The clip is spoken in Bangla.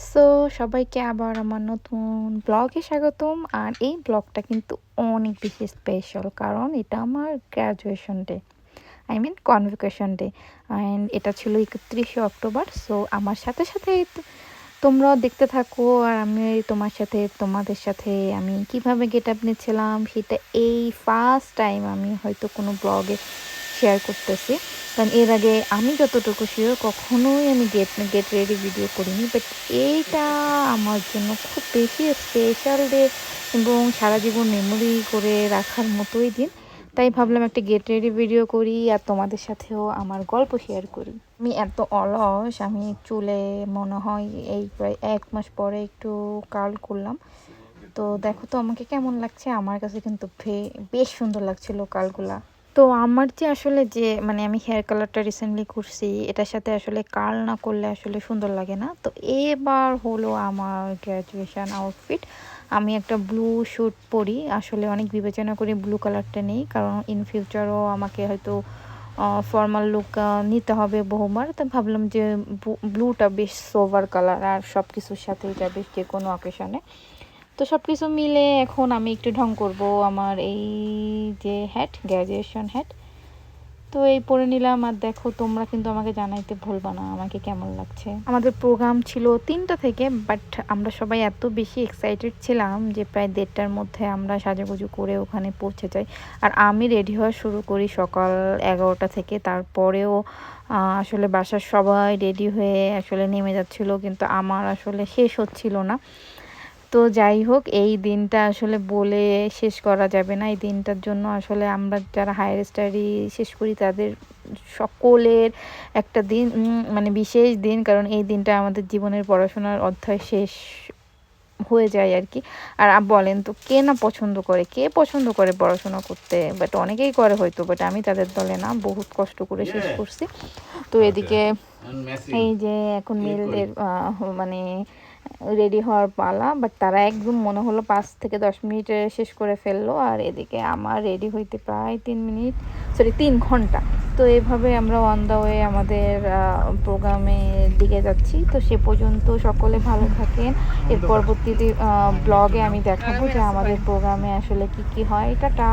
সো সবাইকে আবার আমার নতুন ব্লগে স্বাগতম। আর এই ব্লগটা কিন্তু অনেক বেশি স্পেশাল, কারণ এটা আমার graduation day, I mean convocation day. And এটা ছিল 31শে অক্টোবর। সো আমার সাথে সাথে তোমরাও দেখতে থাকো, আর আমি তোমাদের সাথে আমি কিভাবে গেট আপ নিচ্ছিলাম সেটা এই ফার্স্ট টাইম আমি হয়তো কোনো ব্লগে শেয়ার করতেছি। কারণ এর আগে আমি যতটুকু শিওর কখনোই আমি গেট রেডি ভিডিও করিনি, বাট এইটা আমার জন্য খুব বেশি স্পেশাল ডে এবং সারা জীবন মেমোরি করে রাখার মতোই দিন। তাই ভাবলাম একটা গেট রেডি ভিডিও করি আর তোমাদের সাথেও আমার গল্প শেয়ার করি। আমি এত অলস, আমি চুলে মনে হয় এই প্রায় 1 মাস পরে একটু কার্ল করলাম। তো দেখো তো আমাকে কেমন লাগছে। আমার কাছে কিন্তু বেশ সুন্দর লাগছিল কার্লগুলা। তো আমার যে আসলে যে মানে আমি হেয়ার কালারটা রিসেন্টলি করছি, এটার সাথে আসলে কার্ল না করলে আসলে সুন্দর লাগে না। তো এবার হলো আমার গ্র্যাজুয়েশন আউটফিট। আমি একটা ব্লু স্যুট পরি, আসলে অনেক বিবেচনা করি ব্লু কালারটা নেই, কারণ ইন ফিউচারও আমাকে হয়তো ফর্মাল লুক নিতে হবে বহুবার। তো ভাবলাম যে ব্লুটা বেশ সোভার কালার, আর সব কিছুর সাথে এটা বেশ যে কোনো অকেশনে। তো সব কিছু মিলে এখন আমি একটু ঢং করব আমার এই যে গ্র্যাজুয়েশন হ্যাট। তো এই পরে নিলাম। আর দেখো তোমরা কিন্তু আমাকে জানাইতে ভুলবা না আমাকে কেমন লাগছে। আমাদের প্রোগ্রাম ছিল 3টা থেকে, বাট আমরা সবাই এত বেশি এক্সাইটেড ছিলাম যে প্রায় 1:30টার মধ্যে আমরা সাজুগুজু করে ওখানে পৌঁছে যাই। আর আমি রেডি হওয়া শুরু করি সকাল 11টা থেকে। তারপরেও আসলে বাসার সবাই রেডি হয়ে আসলে নেমে যাচ্ছিল, কিন্তু আমার আসলে শেষ হচ্ছিল না। তো যাই হোক, এই দিনটা আসলে বলে শেষ করা যাবে না। এই দিনটার জন্য আসলে আমরা যারা হায়ার স্টাডি শেষ করি তাদের সকলের একটা দিন, মানে বিশেষ দিন, কারণ এই দিনটা আমাদের জীবনের পড়াশোনার অধ্যায় শেষ হয়ে যায় আর কি। আর বলেন তো কে পছন্দ করে পড়াশোনা করতে? বাট অনেকেই করে হয়তো, বাট আমি তাদের দলে না, বহুত কষ্ট করে শেষ করছি। তো এদিকে এই যে এখন মেয়েদের মানে রেডি হওয়ার পালা, বাট তারা একদম মনে হলো 5 থেকে 10 মিনিটে শেষ করে ফেললো। আর এদিকে আমার রেডি হইতে প্রায় 3 ঘন্টা। তো এভাবে আমরা অন দ্য ওয়ে আমাদের প্রোগ্রামের দিকে যাচ্ছি। তো সে পর্যন্ত সকলে ভালো থাকেন। এর পরবর্তীতে ব্লগে আমি দেখাবো যে আমাদের প্রোগ্রামে আসলে কি কি হয়। টাটা।